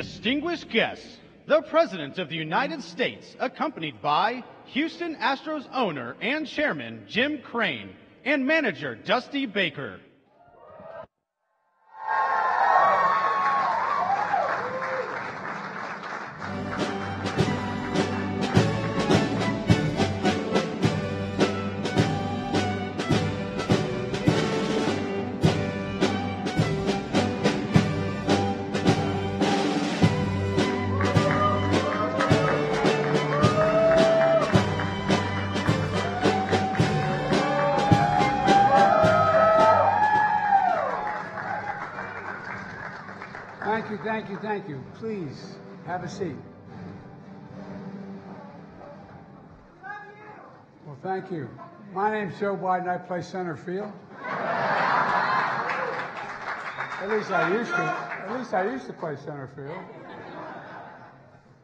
Distinguished guests, the President of the United States, accompanied by Houston Astros owner and chairman Jim Crane and manager Dusty Baker. Thank you. Please, have a seat. Well, thank you. My name's Joe Biden. I play center field. At least I used to play center field.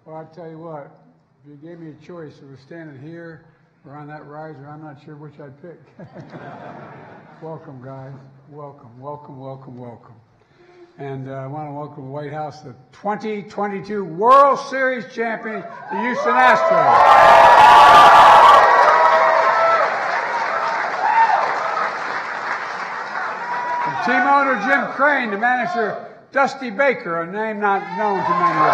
Well, I'll tell you what, if you gave me a choice of standing here or on that riser, I'm not sure which I'd pick. Welcome, guys. Welcome. And I want to welcome the White House, the 2022 World Series champion, the Houston Astros. And team owner Jim Crane, the manager Dusty Baker, a name not known to many of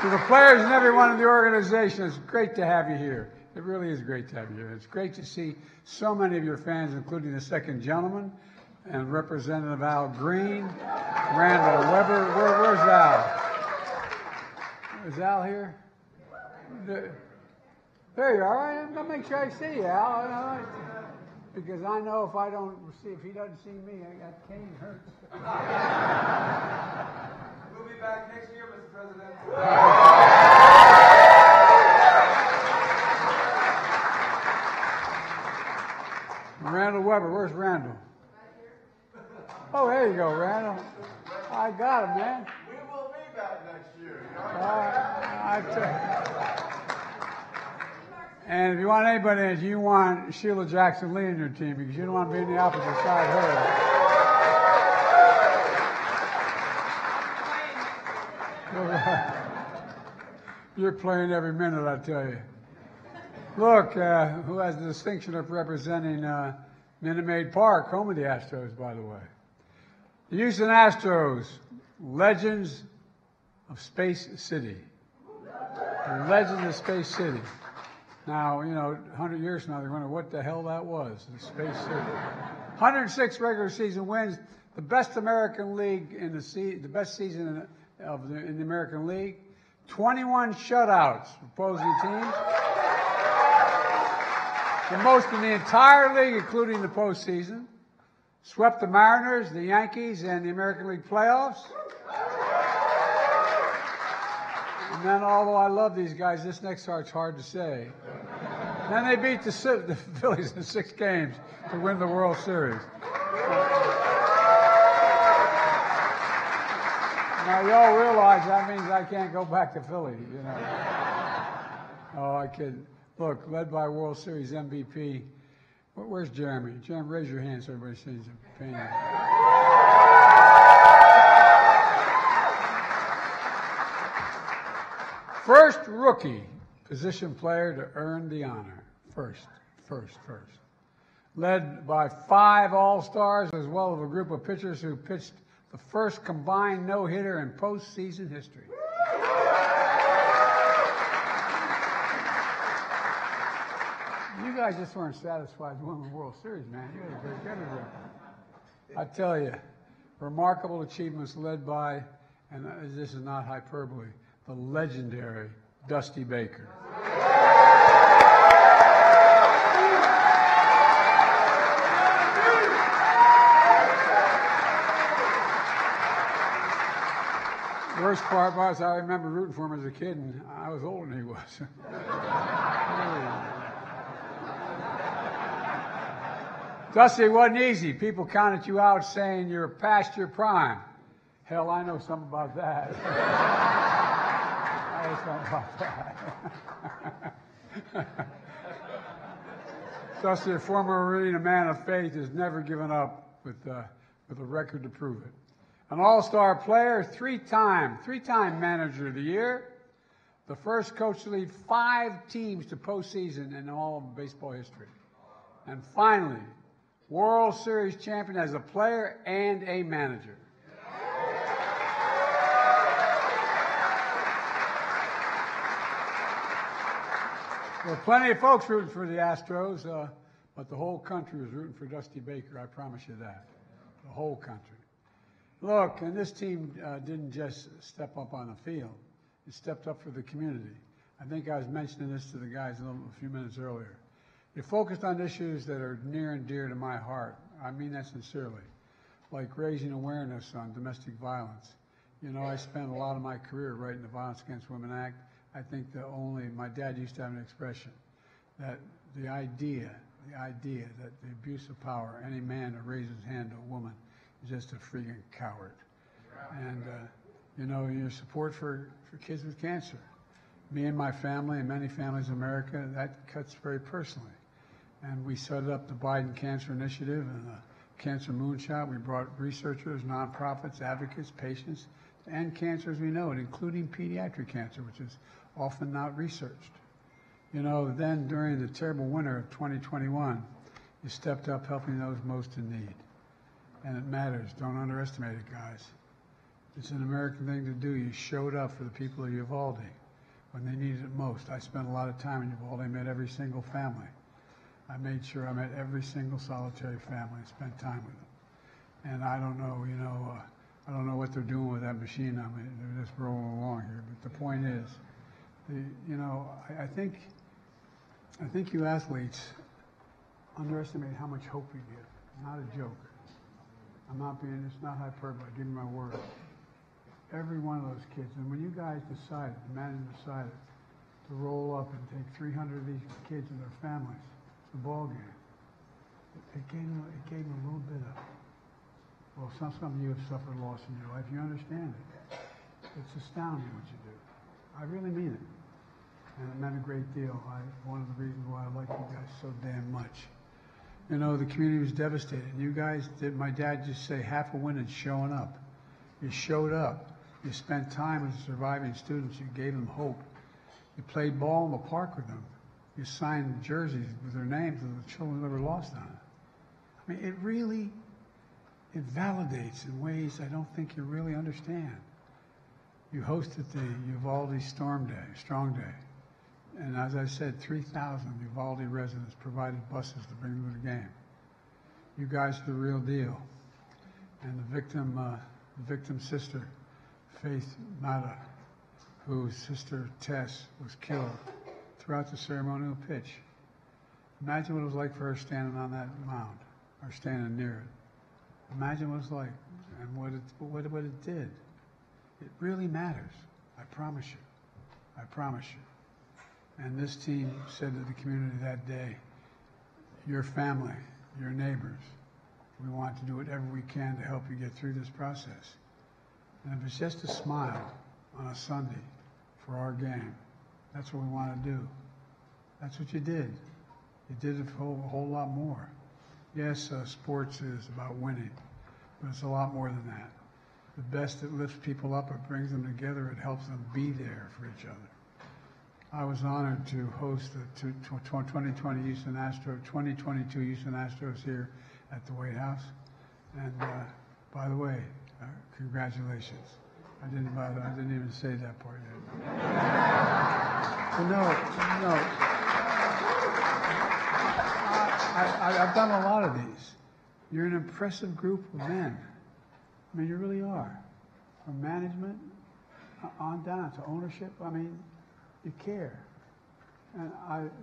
you. To the players and everyone in the organization, it's great to have you here. It really is great to have you here. It's great to see so many of your fans, including the second gentleman and Representative Al Green, Randall Weber. Where's Al? Is Al here? There you are. I'm going to make sure I see you, Al. Because I know if he doesn't see me, that cane hurts. We'll be back next year, Mr. President. Randall Weber, where's Randall? Oh, there you go, Randall. I got him, man. We will be back next year. And if you want anybody, you want Sheila Jackson Lee in your team because you don't want to be on the opposite side of her. You're playing every minute, I tell you. Look, who has the distinction of representing Minute Maid Park, home of the Astros, by the way. The Houston Astros, legends of Space City. The legends of Space City. Now, 100 years from now, they're wondering what the hell that was, the Space City. 106 regular season wins, the best American league in the best season in the American League. 21 shutouts for opposing teams. The most in the entire league, including the postseason. Swept the Mariners, the Yankees, and the American League playoffs. And then, although I love these guys, this next part's hard to say. Then they beat the Phillies in 6 games to win the World Series. Now, y'all realize that means I can't go back to Philly, Oh, I kid. Look, led by World Series MVP. Where's Jeremy? Jeremy, raise your hand so everybody sees him. First rookie position player to earn the honor. First. Led by 5 All-Stars as well as a group of pitchers who pitched the first combined no-hitter in postseason history. You guys just weren't satisfied with winning the World Series, man. You had a great everywhere. I tell you, remarkable achievements led by, and this is not hyperbole, the legendary Dusty Baker. The worst part was I remember rooting for him as a kid, and I was older than he was. Dusty, it wasn't easy. People counted you out saying you're past your prime. Hell, I know something about that. I know something about that. Dusty, a former Marine, a man of faith, has never given up with with a record to prove it. An all-star player, three-time manager of the year, the first coach to lead 5 teams to postseason in all of baseball history. And finally, World Series champion as a player and a manager. There were plenty of folks rooting for the Astros, but the whole country was rooting for Dusty Baker, I promise you that. The whole country. Look, and this team didn't just step up on the field. It stepped up for the community. I think I was mentioning this to the guys a few minutes earlier. You focused on issues that are near and dear to my heart. I mean that sincerely, like raising awareness on domestic violence. You know, I spent a lot of my career writing the Violence Against Women Act. I think my dad used to have an expression that the idea that the abuse of power, any man that raises his hand to a woman is just a freaking coward. And, you know, your support for kids with cancer. Me and my family and many families in America, that cuts very personally. And we set up the Biden Cancer Initiative and the Cancer Moonshot. We brought researchers, nonprofits, advocates, patients to end cancer as we know it, including pediatric cancer, which is often not researched. You know, then during the terrible winter of 2021, you stepped up helping those most in need. And it matters. Don't underestimate it, guys. It's an American thing to do. You showed up for the people of Uvalde when they needed it most. I spent a lot of time in Uvalde. I met every single family. I made sure I met every single solitary family and spent time with them. And I don't know, you know, I don't know what they're doing with that machine. I mean, they're just rolling along here. But the point is, you know, I think you athletes underestimate how much hope you give. Not a joke. It's not hyperbole. I give you my word. Every one of those kids. And when you guys decided, the management decided to roll up and take 300 of these kids and their families to the ball game, it gave them a little bit of, well, some of you have suffered loss in your life. You understand it. It's astounding what you do. I really mean it. And it meant a great deal. One of the reasons why I like you guys so damn much. You know, the community was devastated. You guys did, my dad just say, half a win and showing up. You showed up. You spent time with surviving students. You gave them hope. You played ball in the park with them. You signed jerseys with their names of the children that were lost on it. I mean, it validates in ways I don't think you really understand. You hosted the Uvalde Strong Day. And as I said, 3,000 Uvalde residents provided buses to bring them to the game. You guys are the real deal. And the victim's sister, Faith Mata, whose sister Tess was killed throughout the ceremonial pitch. Imagine what it was like for her standing on that mound, or standing near it. Imagine what it was like and what it did. It really matters. I promise you. I promise you. And this team said to the community that day, your family, your neighbors, we want to do whatever we can to help you get through this process. And if it's just a smile on a Sunday for our game, that's what we want to do. That's what you did. You did a whole lot more. Yes, sports is about winning, but it's a lot more than that. The best, it lifts people up, it brings them together, it helps them be there for each other. I was honored to host the 2022 Houston Astros here at the White House. And by the way, congratulations. I didn't even say that part yet. I've done a lot of these. You're an impressive group of men. I mean, you really are. From management on down to ownership, I mean, you care. And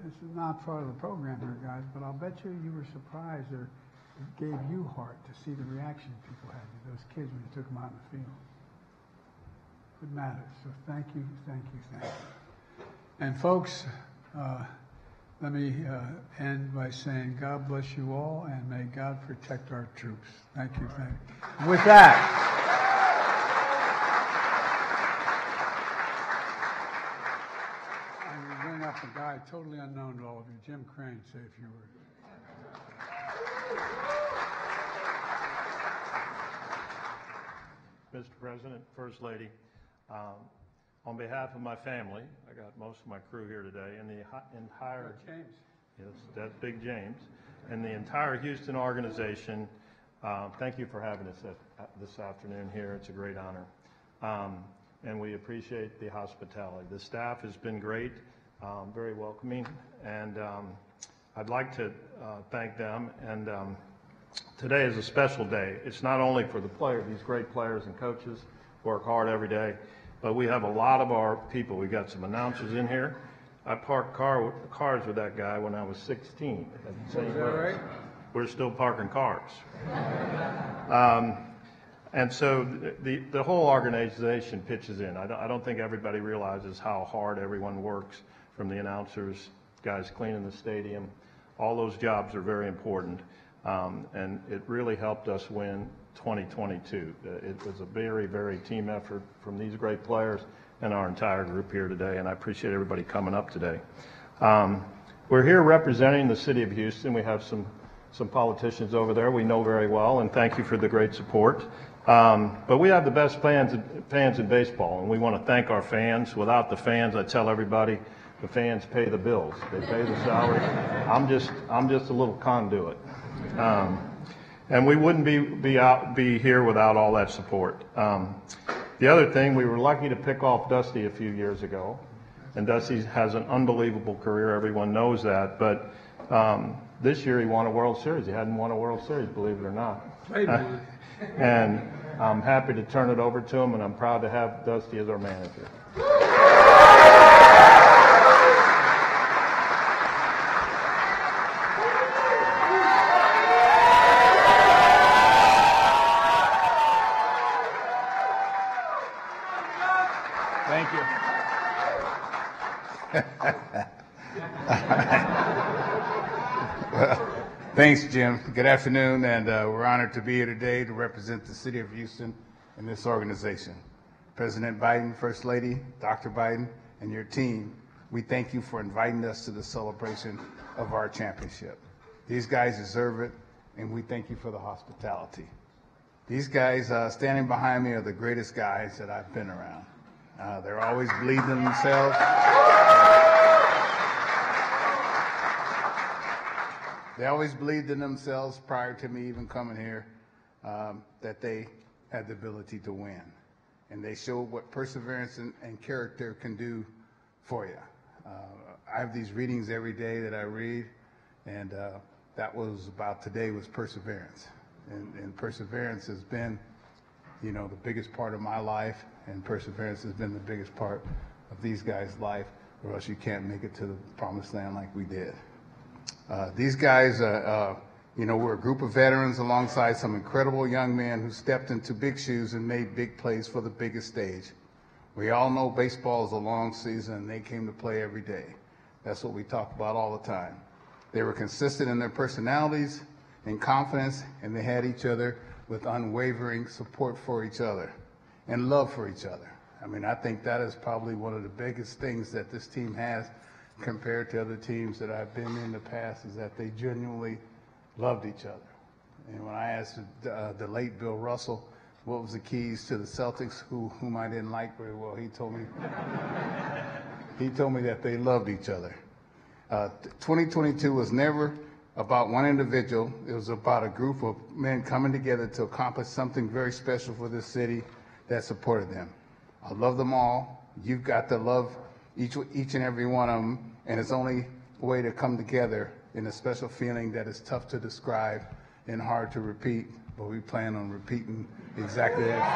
this is not part of the program here, guys, but I'll bet you were surprised, or it gave you heart to see the reaction people had to those kids when you took them out in the field. It matters. So thank you, thank you, thank you. And folks, let me end by saying God bless you all, and may God protect our troops. Thank you, thank you. And with that, a guy totally unknown to all of you, Jim Crane, say a few words. Mr. President, First Lady. On behalf of my family, I got most of my crew here today, and the entire James. Yes, that's Big James, and the entire Houston organization. Thank you for having us this afternoon here. It's a great honor, and we appreciate the hospitality. The staff has been great, very welcoming, and I'd like to thank them. And today is a special day. It's not only for the players, these great players and coaches work hard every day, but we have a lot of our people. We've got some announcers in here. I parked cars with that guy when I was 16. Is that right? We're still parking cars. And so the whole organization pitches in. I don't think everybody realizes how hard everyone works, from the announcers, guys cleaning the stadium. All those jobs are very important. And it really helped us win 2022. It was a very, very team effort from these great players and our entire group here today, and I appreciate everybody coming up today. We're here representing the city of Houston. We have some politicians over there we know very well, and thank you for the great support. But we have the best fans in baseball, and we want to thank our fans. Without the fans, I tell everybody, the fans pay the bills. They pay the salary. I'm just a little conduit. And we wouldn't be here without all that support. The other thing, we were lucky to pick off Dusty a few years ago, and Dusty has an unbelievable career. Everyone knows that. But this year he won a World Series. He hadn't won a World Series, believe it or not. And I'm happy to turn it over to him, and I'm proud to have Dusty as our manager. Thank you. Well, thanks, Jim. Good afternoon, and we're honored to be here today to represent the city of Houston and this organization. President Biden, First Lady, Dr. Biden, and your team, we thank you for inviting us to the celebration of our championship. These guys deserve it, and we thank you for the hospitality. These guys standing behind me are the greatest guys that I've been around. They're always believing in themselves. They always believed in themselves prior to me even coming here, that they had the ability to win. And they showed what perseverance and character can do for you. I have these readings every day that I read, and that was about today was perseverance. And perseverance has been, you know, the biggest part of my life, and perseverance has been the biggest part of these guys' life, or else you can't make it to the promised land like we did. These guys, you know, we're a group of veterans alongside some incredible young men who stepped into big shoes and made big plays for the biggest stage. We all know baseball is a long season, and they came to play every day. That's what we talk about all the time. They were consistent in their personalities and confidence, and they had each other with unwavering support for each other and love for each other. I mean, I think that is probably one of the biggest things that this team has compared to other teams that I've been in the past, is that they genuinely loved each other. And when I asked the late Bill Russell what was the keys to the Celtics, whom I didn't like very well, he told me that they loved each other. 2022 was never about one individual. It was about a group of men coming together to accomplish something very special for this city that supported them. I love them all. You've got to love each and every one of them, and it's only a way to come together in a special feeling that is tough to describe and hard to repeat, but we plan on repeating exactly that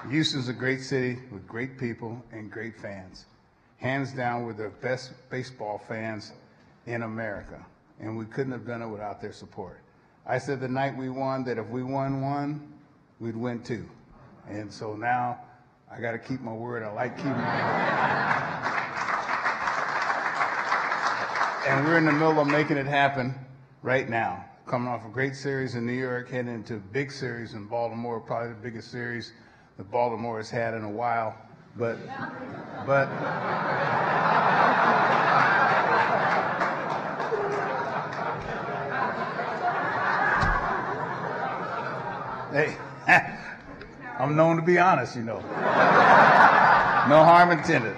feeling. Houston's a great city with great people and great fans. Hands down, we're the best baseball fans in America, and we couldn't have done it without their support. I said the night we won that if we won one, we'd win two. And so now I got to keep my word. I like keeping my word. And we're in the middle of making it happen right now. Coming off a great series in New York, heading into a big series in Baltimore, probably the biggest series that Baltimore has had in a while. But Hey, I'm known to be honest, you know. No harm intended.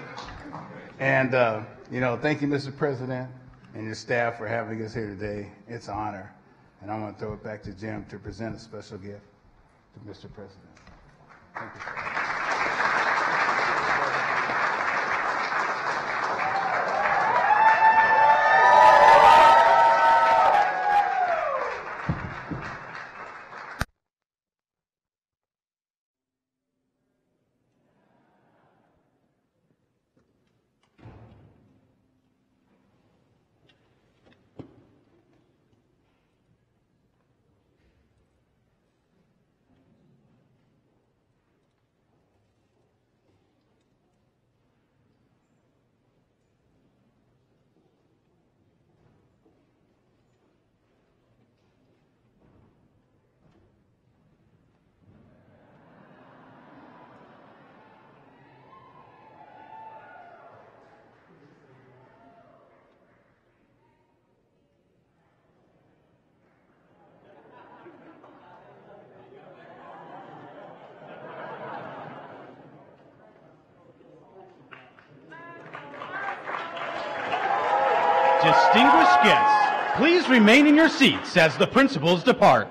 And, thank you, Mr. President, and your staff for having us here today. It's an honor. And I'm going to throw it back to Jim to present a special gift to Mr. President. Thank you, sir. Distinguished guests, please remain in your seats as the principals depart.